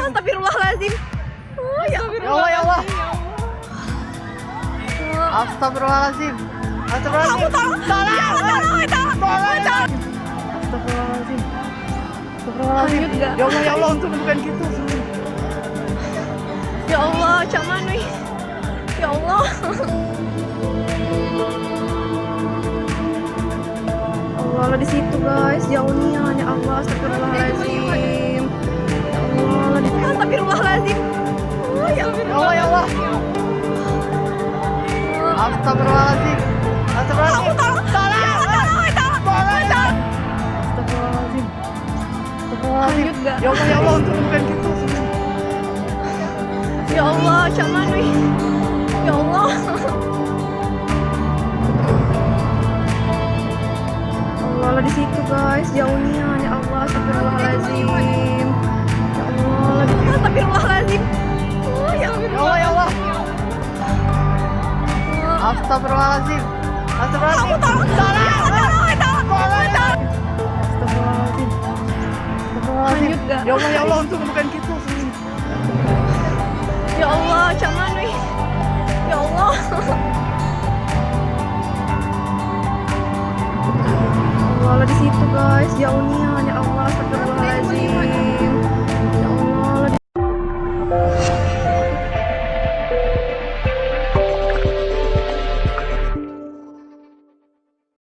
Astagfirullahaladzim. Oh, ya Allah, ya Allah. Astagfirullahaladzim. Astagfirullahaladzim. Tolong. Astagfirullahaladzim. Astagfirullahaladzim. Ya Allah, ya Allah, untuk bukan kita. Ya Allah, cuman nih. Ya Allah. Allah di situ guys, jauhnya ya Allah, astagfirullahaladzim. Ya Allah, di situ. Astagfirullahaladzim. Oh, ya Allah, ya Allah. Astagfirullahaladzim. Astagfirullahaladzim. Tolong. Astagfirullahaladzim. Astagfirullahaladzim. Ya Allah, ya Allah, untuk bukan kita. Ya Allah, cuman nih. Ya Allah. Allah di situ guys, jauhnya ya Allah, astagfirullahaladzim. Ya Allah, di situ. Astagfirullahaladzim. Oh, ya Allah, ya Allah. Astagfirullahaladzim. Astagfirullahaladzim. Tolong. Astagfirullahaladzim. Astagfirullahaladzim. Ya Allah, ya Allah, untuk bukan kita.